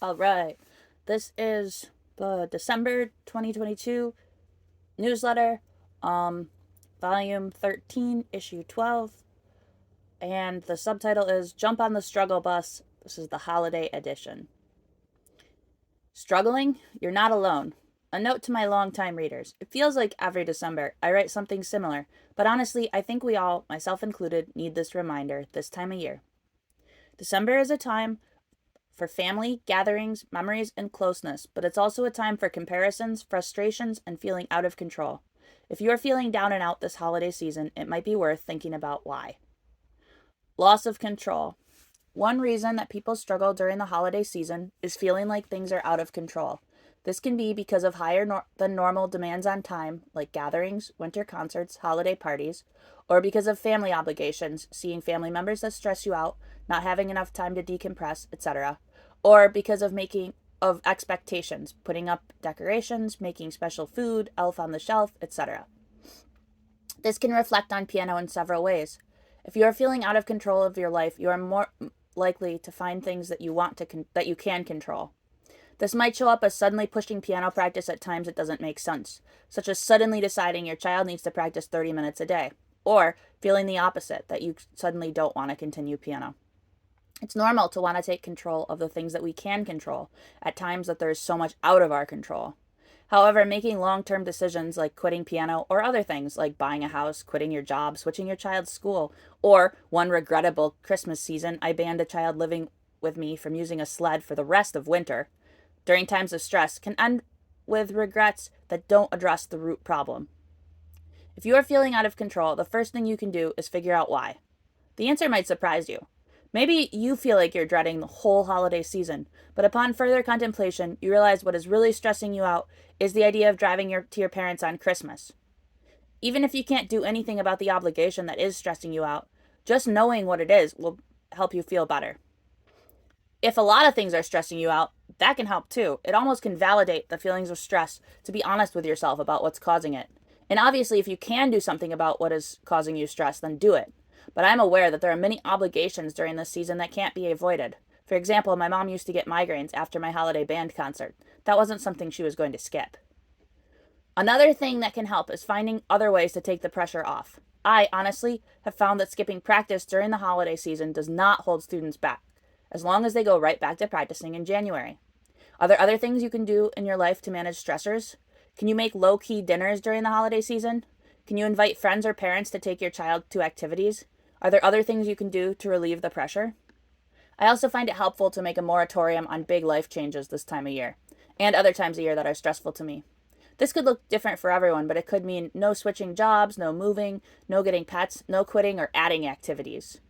All right. This is the December 2022 newsletter, um, volume 13, issue 12. And the subtitle is Jump on the Struggle Bus. This is the holiday edition. Struggling? You're not alone. A note to my longtime readers. It feels like every December I write something similar, but honestly, I think we all, myself included, need this reminder this time of year. December is a time for family, gatherings, memories, and closeness, but it's also a time for comparisons, frustrations, and feeling out of control. If you are feeling down and out this holiday season, it might be worth thinking about why. Loss of control. One reason that people struggle during the holiday season is feeling like things are out of control. This can be because of higher than normal demands on time, like gatherings, winter concerts, holiday parties, or because of family obligations, seeing family members that stress you out, not having enough time to decompress, etc., or because of making of expectations, putting up decorations, making special food, elf on the shelf, etc. This can reflect on piano in several ways. If you are feeling out of control of your life, you are more likely to find things that that you can control. This might show up as suddenly pushing piano practice at times it doesn't make sense, such as suddenly deciding your child needs to practice 30 minutes a day, or feeling the opposite, that you suddenly don't want to continue piano. It's normal to want to take control of the things that we can control at times that there is so much out of our control. However, making long term decisions like quitting piano or other things like buying a house, quitting your job, switching your child's school, or one regrettable Christmas season, I banned a child living with me from using a sled for the rest of winter during times of stress, can end with regrets that don't address the root problem. If you are feeling out of control, the first thing you can do is figure out why. The answer might surprise you. Maybe you feel like you're dreading the whole holiday season, but upon further contemplation, you realize what is really stressing you out is the idea of driving to your parents on Christmas. Even if you can't do anything about the obligation that is stressing you out, just knowing what it is will help you feel better. If a lot of things are stressing you out, that can help too. It almost can validate the feelings of stress to be honest with yourself about what's causing it. And obviously, if you can do something about what is causing you stress, then do it. But I'm aware that there are many obligations during this season that can't be avoided. For example, my mom used to get migraines after my holiday band concert. That wasn't something she was going to skip. Another thing that can help is finding other ways to take the pressure off. I, honestly, have found that skipping practice during the holiday season does not hold students back, as long as they go right back to practicing in January. Are there other things you can do in your life to manage stressors? Can you make low key dinners during the holiday season? Can you invite friends or parents to take your child to activities? Are there other things you can do to relieve the pressure? I also find it helpful to make a moratorium on big life changes this time of year, and other times of year that are stressful to me. This could look different for everyone, but it could mean no switching jobs, no moving, no getting pets, no quitting or adding activities.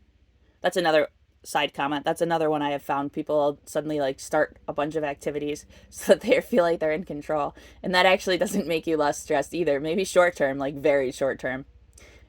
That's another side comment. That's another one I have found. People suddenly like start a bunch of activities so that they feel like they're in control. And that actually doesn't make you less stressed either. Maybe short term, like very short term.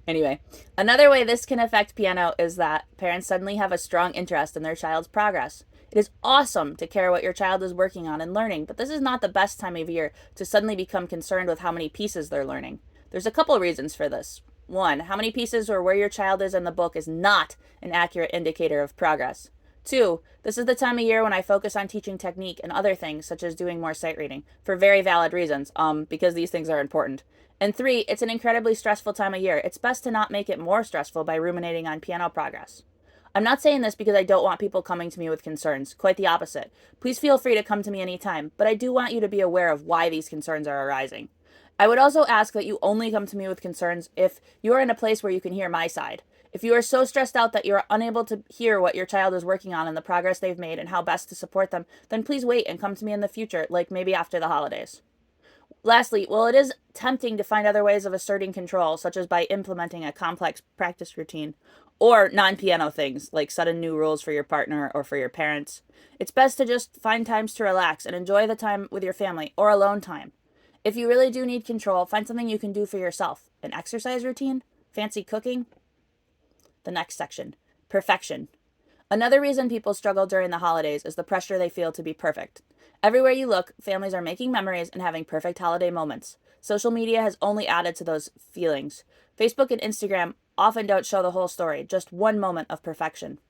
Anyway, another way this can affect piano is that parents suddenly have a strong interest in their child's progress. It is awesome to care what your child is working on and learning, but this is not the best time of year to suddenly become concerned with how many pieces they're learning. There's a couple reasons for this. One, how many pieces or where your child is in the book is not an accurate indicator of progress. Two, this is the time of year when I focus on teaching technique and other things, such as doing more sight reading, for very valid reasons, because these things are important. And three, it's an incredibly stressful time of year. It's best to not make it more stressful by ruminating on piano progress. I'm not saying this because I don't want people coming to me with concerns. Quite the opposite. Please feel free to come to me anytime, but I do want you to be aware of why these concerns are arising. I would also ask that you only come to me with concerns if you are in a place where you can hear my side. If you are so stressed out that you are unable to hear what your child is working on and the progress they've made and how best to support them, then please wait and come to me in the future, like maybe after the holidays. Lastly, while it is tempting to find other ways of asserting control, such as by implementing a complex practice routine, or non piano things like sudden new rules for your partner or for your parents, it's best to just find times to relax and enjoy the time with your family or alone time. If you really do need control, find something you can do for yourself: an exercise routine, fancy cooking. The next section: perfection. Another reason people struggle during the holidays is the pressure they feel to be perfect. Everywhere you look, families are making memories and having perfect holiday moments. Social media has only added to those feelings. Facebook and Instagram often don't show the whole story, just one moment of perfection.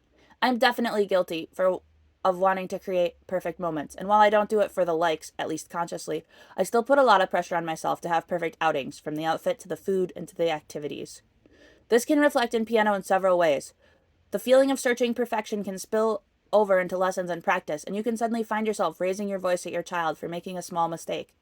I'm definitely guilty for of wanting to create perfect moments. And while I don't do it for the likes, at least consciously, I still put a lot of pressure on myself to have perfect outings, from the outfit to the food and to the activities. This can reflect in piano in several ways. The feeling of searching perfection can spill over into lessons and practice, and you can suddenly find yourself raising your voice at your child for making a small mistake.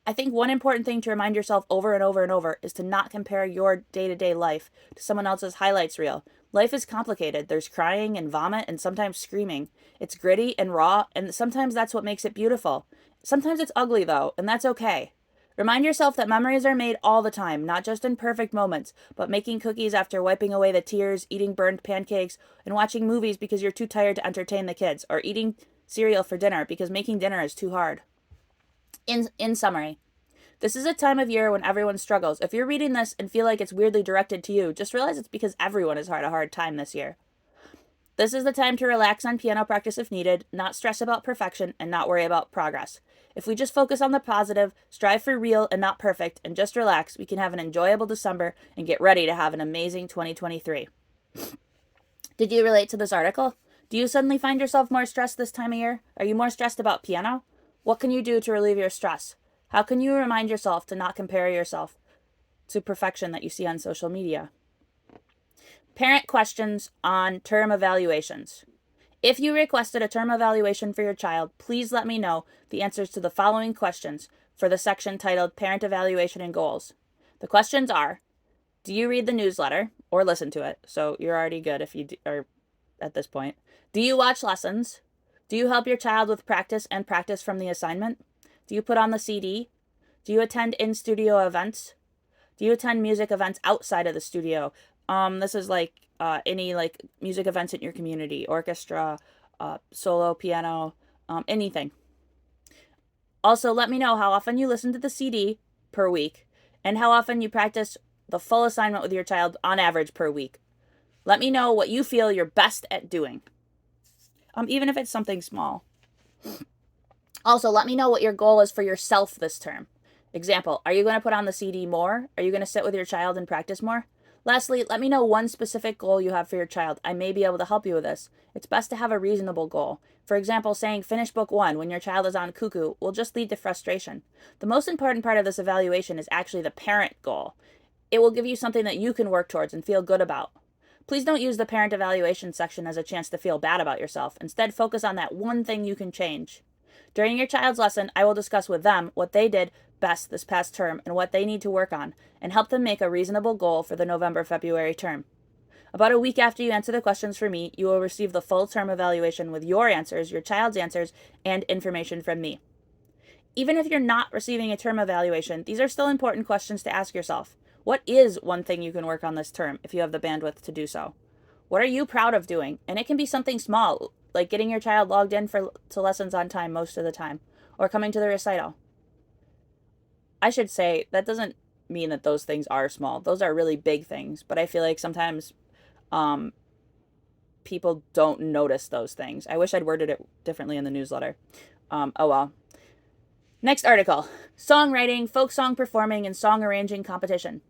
I think one important thing to remind yourself over and over and over is to not compare your day-to-day life to someone else's highlights reel. Life is complicated. There's crying and vomit and sometimes screaming. It's gritty and raw, and sometimes that's what makes it beautiful. Sometimes it's ugly, though, and that's okay. Remind yourself that memories are made all the time, not just in perfect moments, but making cookies after wiping away the tears, eating burned pancakes, and watching movies because you're too tired to entertain the kids, or eating cereal for dinner because making dinner is too hard. In summary, this is a time of year when everyone struggles. If you're reading this and feel like it's weirdly directed to you, just realize it's because everyone has had a hard time this year. This is the time to relax on piano practice if needed, not stress about perfection, and not worry about progress. If we just focus on the positive, strive for real and not perfect, and just relax, we can have an enjoyable December and get ready to have an amazing 2023. Did you relate to this article? Do you suddenly find yourself more stressed this time of year? Are you more stressed about piano? What can you do to relieve your stress? How can you remind yourself to not compare yourself to perfection that you see on social media? Parent questions on term evaluations. If you requested a term evaluation for your child, please let me know the answers to the following questions for the section titled Parent Evaluation and Goals. The questions are: do you read the newsletter or listen to it? So you're already good if you are at this point. Do you watch lessons? Do you help your child with practice and practice from the assignment? Do you put on the CD? Do you attend in-studio events? Do you attend music events outside of the studio? This is like any like music events in your community, orchestra, solo piano, anything. Also, let me know how often you listen to the CD per week and how often you practice the full assignment with your child on average per week. Let me know what you feel you're best at doing, even if it's something small. Also, let me know what your goal is for yourself this term. Example, are you going to put on the CD more? Are you going to sit with your child and practice more? Lastly, let me know one specific goal you have for your child. I may be able to help you with this. It's best to have a reasonable goal. For example, saying finish book 1 when your child is on cuckoo will just lead to frustration. The most important part of this evaluation is actually the parent goal. It will give you something that you can work towards and feel good about. Please don't use the parent evaluation section as a chance to feel bad about yourself. Instead, focus on that one thing you can change. During your child's lesson, I will discuss with them what they did best this past term and what they need to work on, and help them make a reasonable goal for the November-February term. About a week after you answer the questions for me, you will receive the full term evaluation with your answers, your child's answers, and information from me. Even if you're not receiving a term evaluation, these are still important questions to ask yourself. What is one thing you can work on this term if you have the bandwidth to do so? What are you proud of doing? And it can be something small, like getting your child logged in to lessons on time most of the time, or coming to the recital. I should say, that doesn't mean that those things are small. Those are really big things, but I feel like sometimes people don't notice those things. I wish I'd worded it differently in the newsletter. Oh well. Next article: Songwriting, folk song performing, and song arranging competition.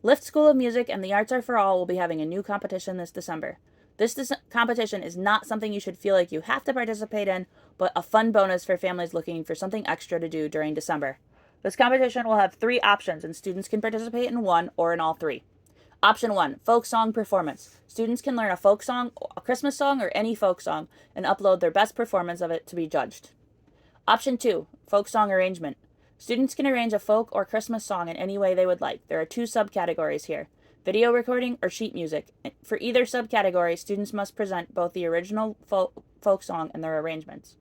Lift School of Music and the Arts Are for All will be having a new competition this December. This competition is not something you should feel like you have to participate in, but a fun bonus for families looking for something extra to do during December. This competition will have 3 options, and students can participate in one or in all 3. Option 1, folk song performance. Students can learn a folk song, a Christmas song, or any folk song, and upload their best performance of it to be judged. Option 2, folk song arrangement. Students can arrange a folk or Christmas song in any way they would like. There are 2 subcategories here: video recording or sheet music. For either subcategory, students must present both the original folk song and their arrangements.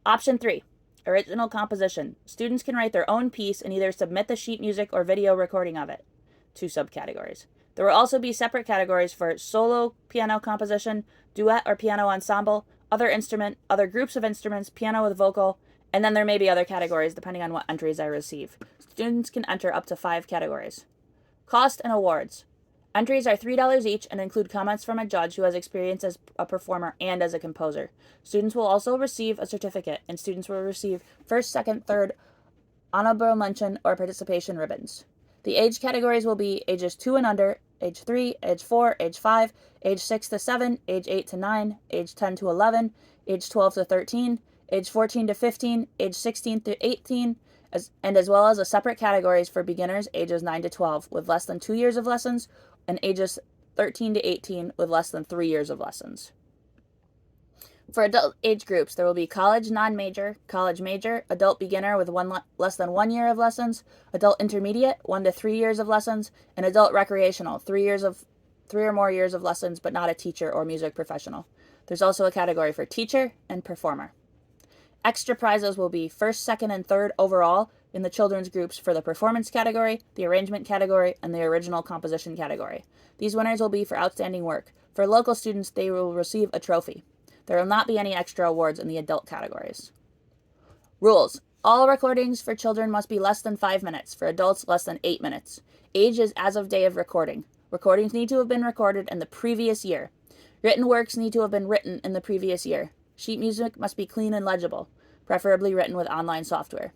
Option 3, original composition. Students can write their own piece and either submit the sheet music or video recording of it. 2 subcategories. There will also be separate categories for solo piano composition, duet or piano ensemble, other instrument, other groups of instruments, piano with vocal, and then there may be other categories depending on what entries I receive. Students can enter up to 5 categories. Cost and awards. Entries are $3 each and include comments from a judge who has experience as a performer and as a composer. Students will also receive a certificate, and students will receive first, second, third, honorable mention, or participation ribbons. The age categories will be ages 2 and under, age 3, age 4, age 5, age 6 to 7, age 8 to 9, age 10 to 11, age 12 to 13, age 14 to 15, age 16 to 18, as well as a separate categories for beginners ages 9 to 12 with less than 2 years of lessons and ages 13 to 18 with less than 3 years of lessons. For adult age groups, there will be college non-major, college major, adult beginner with less than 1 year of lessons, adult intermediate, 1 to 3 years of lessons, and adult recreational, 3 or more years of lessons, but not a teacher or music professional. There's also a category for teacher and performer. Extra prizes will be first, second, and third overall in the children's groups for the performance category, the arrangement category, and the original composition category. These winners will be for outstanding work. For local students, they will receive a trophy. There will not be any extra awards in the adult categories. Rules. All recordings for children must be less than 5 minutes, for adults less than 8 minutes. Age is as of day of recording. Recordings need to have been recorded in the previous year. Written works need to have been written in the previous year. Sheet music must be clean and legible, preferably written with online software.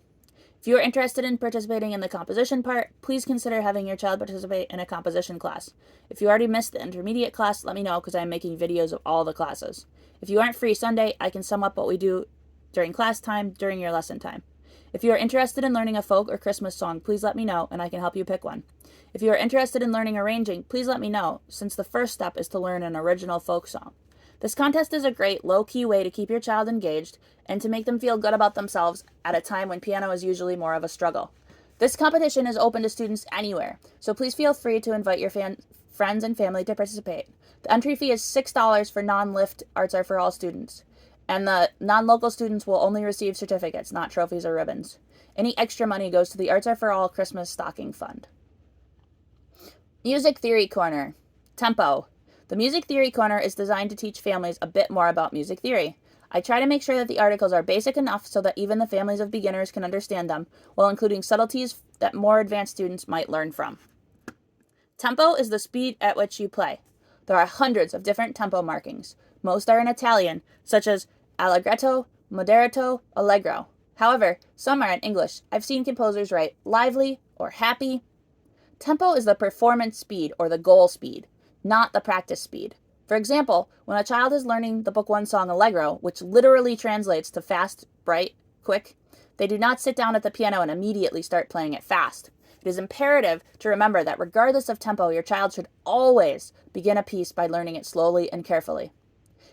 If you are interested in participating in the composition part, please consider having your child participate in a composition class. If you already missed the intermediate class, let me know because I am making videos of all the classes. If you aren't free Sunday, I can sum up what we do during class time during your lesson time. If you are interested in learning a folk or Christmas song, please let me know and I can help you pick one. If you are interested in learning arranging, please let me know, since the first step is to learn an original folk song. This contest is a great, low-key way to keep your child engaged and to make them feel good about themselves at a time when piano is usually more of a struggle. This competition is open to students anywhere, so please feel free to invite your friends and family to participate. The entry fee is $6 for non-LIFT Arts Are For All students, and the non-local students will only receive certificates, not trophies or ribbons. Any extra money goes to the Arts Are For All Christmas Stocking Fund. Music Theory Corner. Tempo. The Music Theory Corner is designed to teach families a bit more about music theory. I try to make sure that the articles are basic enough so that even the families of beginners can understand them, while including subtleties that more advanced students might learn from. Tempo is the speed at which you play. There are hundreds of different tempo markings. Most are in Italian, such as allegretto, moderato, allegro. However, some are in English. I've seen composers write lively or happy. Tempo is the performance speed or the goal speed, not the practice speed. For example, when a child is learning the Book 1 song Allegro, which literally translates to fast, bright, quick, they do not sit down at the piano and immediately start playing it fast. It is imperative to remember that regardless of tempo, your child should always begin a piece by learning it slowly and carefully.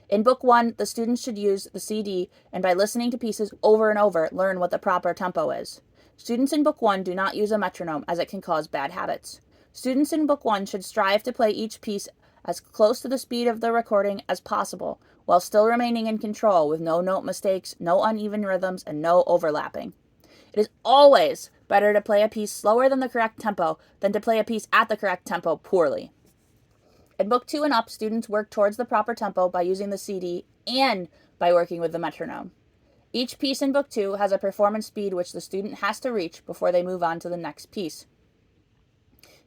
In Book 1, the students should use the CD and by listening to pieces over and over, learn what the proper tempo is. Students in Book 1 do not use a metronome as it can cause bad habits. Students in Book 1 should strive to play each piece as close to the speed of the recording as possible, while still remaining in control with no note mistakes, no uneven rhythms, and no overlapping. It is always better to play a piece slower than the correct tempo than to play a piece at the correct tempo poorly. In Book 2 and up, students work towards the proper tempo by using the CD and by working with the metronome. Each piece in Book 2 has a performance speed which the student has to reach before they move on to the next piece.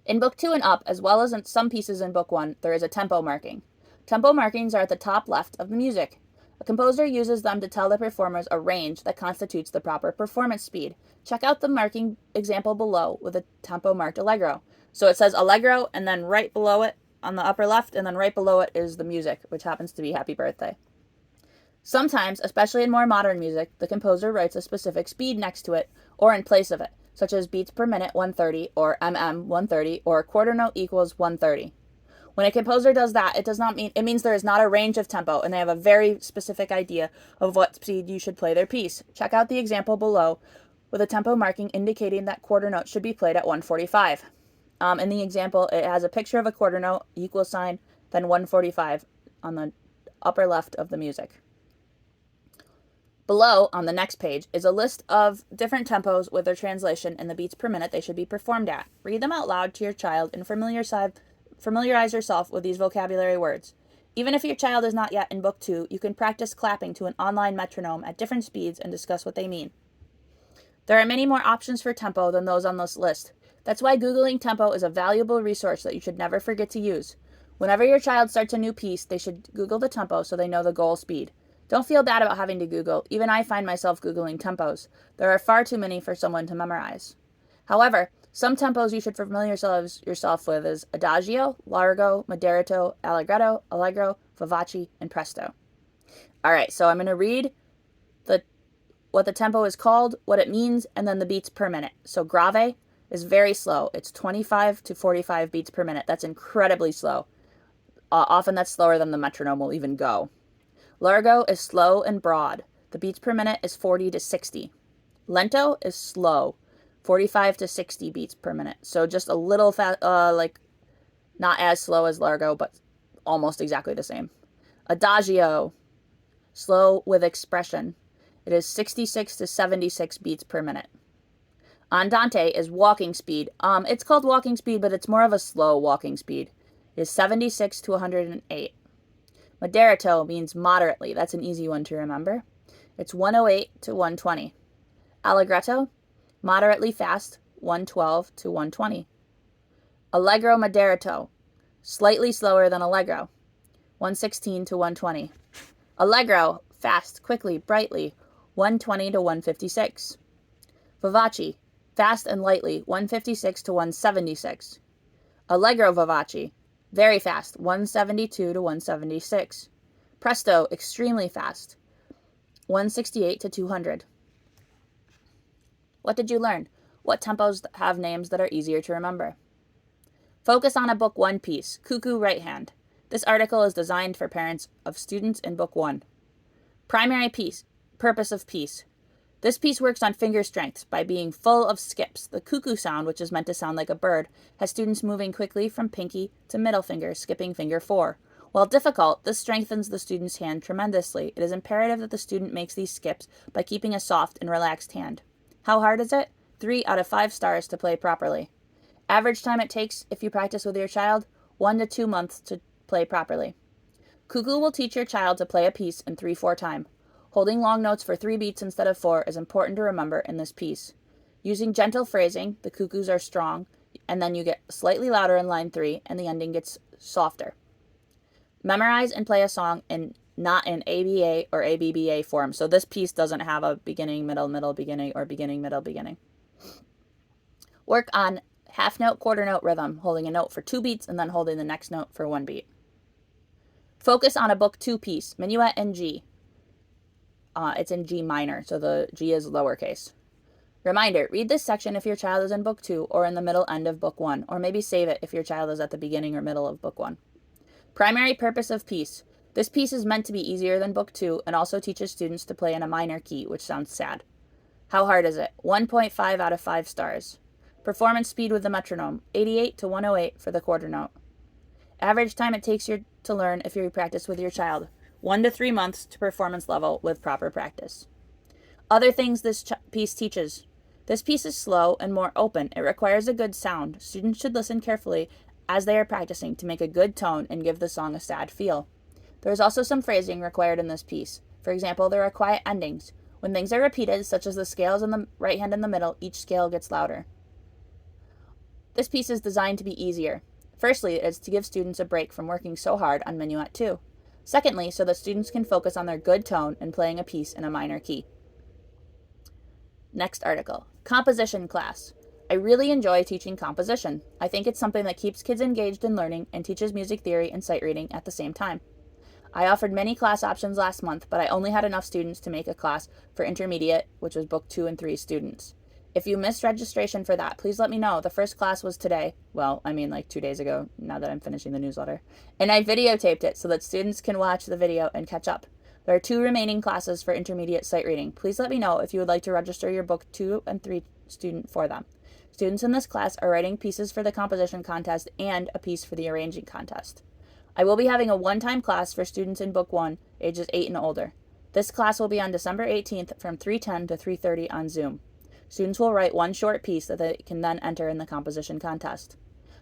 In Book 2 and up, as well as in some pieces in Book 1, there is a tempo marking. Tempo markings are at the top left of the music. A composer uses them to tell the performers a range that constitutes the proper performance speed. Check out the marking example below with a tempo marked Allegro. So it says Allegro, and then right below it, on the upper left, and then right below it is the music, which happens to be Happy Birthday. Sometimes, especially in more modern music, the composer writes a specific speed next to it, or in place of it, such as beats per minute 130, or mm 130, or quarter note equals 130. When a composer does that, it means there is not a range of tempo, and they have a very specific idea of what speed you should play their piece. Check out the example below with a tempo marking indicating that quarter note should be played at 145. In the example, it has a picture of a quarter note, equal sign, then 145 on the upper left of the music. Below, on the next page, is a list of different tempos with their translation and the beats per minute they should be performed at. Read them out loud to your child and familiarize yourself with these vocabulary words. Even if your child is not yet in Book 2, you can practice clapping to an online metronome at different speeds and discuss what they mean. There are many more options for tempo than those on this list. That's why Googling tempo is a valuable resource that you should never forget to use. Whenever your child starts a new piece, they should Google the tempo so they know the goal speed. Don't feel bad about having to Google. Even I find myself Googling tempos. There are far too many for someone to memorize. However, some tempos you should familiarize yourself with is Adagio, Largo, Moderato, Allegretto, Allegro, Vivace, and Presto. All right, so I'm going to read what the tempo is called, what it means, and then the beats per minute. So grave is very slow. It's 25 to 45 beats per minute. That's incredibly slow. Often that's slower than the metronome will even go. Largo is slow and broad. The beats per minute is 40 to 60. Lento is slow, 45 to 60 beats per minute. So just a little not as slow as largo, but almost exactly the same. Adagio, slow with expression. It is 66 to 76 beats per minute. Andante is walking speed. It's called walking speed, but it's more of a slow walking speed. It is 76 to 108. Moderato means moderately. That's an easy one to remember. It's 108 to 120. Allegretto, moderately fast, 112 to 120. Allegro moderato, slightly slower than allegro, 116 to 120. Allegro, fast, quickly, brightly, 120 to 156. Vivace, fast and lightly, 156 to 176. Allegro vivace, very fast, 172 to 176. Presto, extremely fast, 168 to 200. What did you learn? What tempos have names that are easier to remember? Focus on a Book 1 piece, Cuckoo Right Hand. This article is designed for parents of students in Book 1. Primary piece, purpose of piece. This piece works on finger strengths by being full of skips. The cuckoo sound, which is meant to sound like a bird, has students moving quickly from pinky to middle finger, skipping finger 4. While difficult, this strengthens the student's hand tremendously. It is imperative that the student makes these skips by keeping a soft and relaxed hand. How hard is it? 3 out of 5 stars to play properly. Average time it takes, if you practice with your child, 1 to 2 months to play properly. Cuckoo will teach your child to play a piece in 3/4 time. Holding long notes for 3 beats instead of 4 is important to remember in this piece. Using gentle phrasing, the cuckoos are strong, and then you get slightly louder in line 3, and the ending gets softer. Memorize and play a song not in ABA or ABBA form. So this piece doesn't have a beginning, middle, middle, beginning, or beginning, middle, beginning. Work on half note, quarter note rhythm, holding a note for 2 beats and then holding the next note for 1 beat. Focus on a Book 2 piece, Minuet in G. It's in G minor, so the G is lowercase. Reminder, read this section if your child is in Book 2 or in the middle end of Book 1, or maybe save it if your child is at the beginning or middle of Book 1. Primary purpose of piece. This piece is meant to be easier than Book 2 and also teaches students to play in a minor key, which sounds sad. How hard is it? 1.5 out of 5 stars. Performance speed with the metronome, 88 to 108 for the quarter note. Average time it takes you to learn if you practice with your child, 1 to 3 months to performance level with proper practice. Other things this piece teaches. This piece is slow and more open. It requires a good sound. Students should listen carefully as they are practicing to make a good tone and give the song a sad feel. There is also some phrasing required in this piece. For example, there are quiet endings. When things are repeated, such as the scales in the right hand in the middle, each scale gets louder. This piece is designed to be easier. Firstly, it is to give students a break from working so hard on Minuet 2. Secondly, so that students can focus on their good tone and playing a piece in a minor key. Next article, composition class. I really enjoy teaching composition. I think it's something that keeps kids engaged in learning and teaches music theory and sight reading at the same time. I offered many class options last month, but I only had enough students to make a class for intermediate, which was Book 2 and 3 students. If you missed registration for that, please let me know. The first class was today. Well, I mean like 2 days ago, now that I'm finishing the newsletter. And I videotaped it so that students can watch the video and catch up. There are 2 remaining classes for intermediate sight reading. Please let me know if you would like to register your Book 2 and 3 student for them. Students in this class are writing pieces for the composition contest and a piece for the arranging contest. I will be having a one-time class for students in Book 1, ages 8 and older. This class will be on December 18th from 3:10 to 3:30 on Zoom. Students will write 1 short piece that they can then enter in the composition contest.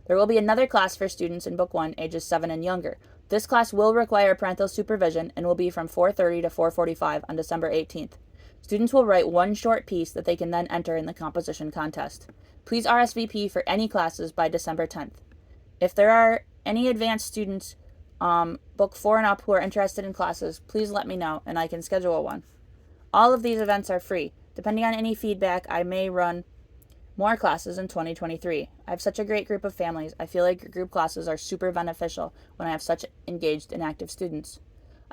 There will be another class for students in Book 1, ages 7 and younger. This class will require parental supervision and will be from 4:30 to 4:45 on December 18th. Students will write 1 short piece that they can then enter in the composition contest. Please RSVP for any classes by December 10th. If there are any advanced students, Book 4 and up who are interested in classes, please let me know and I can schedule one. All of these events are free. Depending on any feedback, I may run more classes in 2023. I have such a great group of families. I feel like group classes are super beneficial when I have such engaged and active students.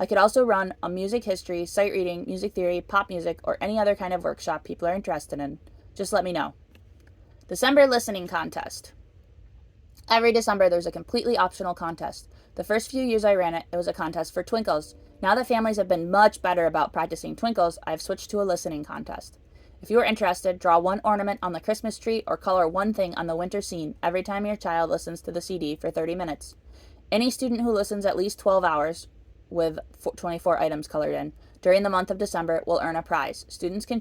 I could also run a music history, sight reading, music theory, pop music, or any other kind of workshop people are interested in. Just let me know. December listening contest. Every December, there's a completely optional contest. The first few years I ran it, it was a contest for twinkles. Now that families have been much better about practicing twinkles, I've switched to a listening contest. If you are interested, draw one ornament on the Christmas tree or color one thing on the winter scene every time your child listens to the CD for 30 minutes. Any student who listens at least 12 hours, with 24 items colored in, during the month of December will earn a prize. Students can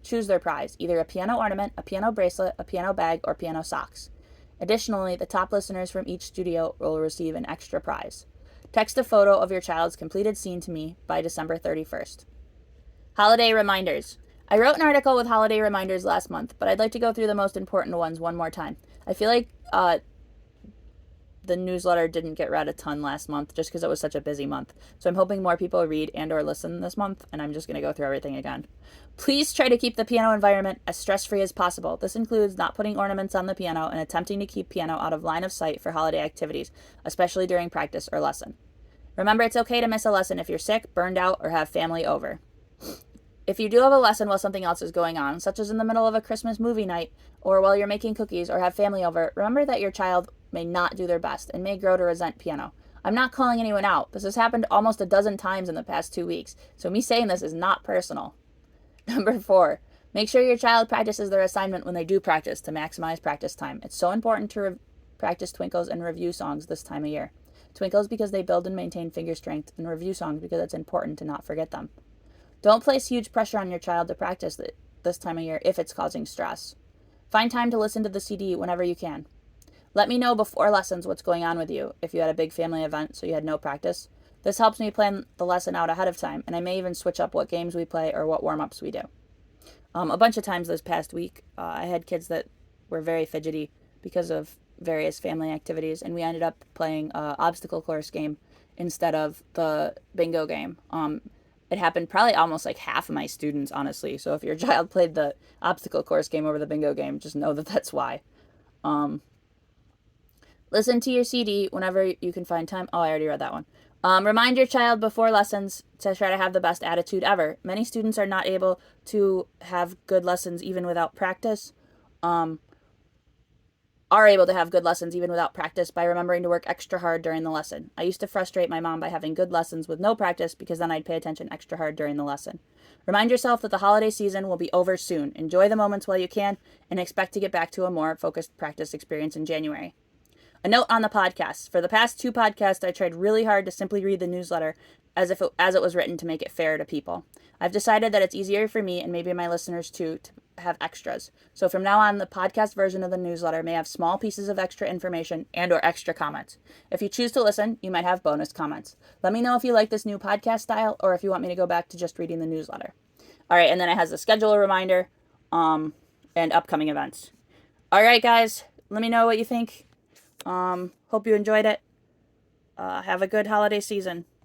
choose their prize, either a piano ornament, a piano bracelet, a piano bag, or piano socks. Additionally, the top listeners from each studio will receive an extra prize. Text a photo of your child's completed scene to me by December 31st. Holiday reminders. I wrote an article with holiday reminders last month, but I'd like to go through the most important ones one more time. I feel like the newsletter didn't get read a ton last month just because it was such a busy month. So I'm hoping more people read and or listen this month, and I'm just going to go through everything again. Please try to keep the piano environment as stress-free as possible. This includes not putting ornaments on the piano and attempting to keep piano out of line of sight for holiday activities, especially during practice or lesson. Remember, it's okay to miss a lesson if you're sick, burned out, or have family over. If you do have a lesson while something else is going on, such as in the middle of a Christmas movie night, or while you're making cookies or have family over, remember that your child may not do their best and may grow to resent piano. I'm not calling anyone out. This has happened almost a dozen times in the past 2 weeks, so me saying this is not personal. Number 4, make sure your child practices their assignment when they do practice to maximize practice time. It's so important to practice twinkles and review songs this time of year. Twinkles because they build and maintain finger strength, and review songs because it's important to not forget them. Don't place huge pressure on your child to practice this time of year if it's causing stress. Find time to listen to the CD whenever you can. Let me know before lessons what's going on with you if you had a big family event so you had no practice. This helps me plan the lesson out ahead of time, and I may even switch up what games we play or what warm-ups we do. A bunch of times this past week, I had kids that were very fidgety because of various family activities, and we ended up playing an obstacle course game instead of the bingo game. It happened probably almost like half of my students, honestly. So if your child played the obstacle course game over the bingo game, just know that that's why. Listen to your CD whenever you can find time. Oh, I already read that one. Remind your child before lessons to try to have the best attitude ever. Many students are not able to have good lessons even without practice. Are able to have good lessons even without practice by remembering to work extra hard during the lesson. I used to frustrate my mom by having good lessons with no practice because then I'd pay attention extra hard during the lesson. Remind yourself that the holiday season will be over soon. Enjoy the moments while you can and expect to get back to a more focused practice experience in January. A note on the podcast. For the past 2 podcasts, I tried really hard to simply read the newsletter as it was written to make it fair to people. I've decided that it's easier for me and maybe my listeners too to have extras. So from now on, the podcast version of the newsletter may have small pieces of extra information and or extra comments. If you choose to listen, you might have bonus comments. Let me know if you like this new podcast style or if you want me to go back to just reading the newsletter. All right, and then it has a schedule reminder and upcoming events. All right, guys, let me know what you think. Hope you enjoyed it. Have a good holiday season.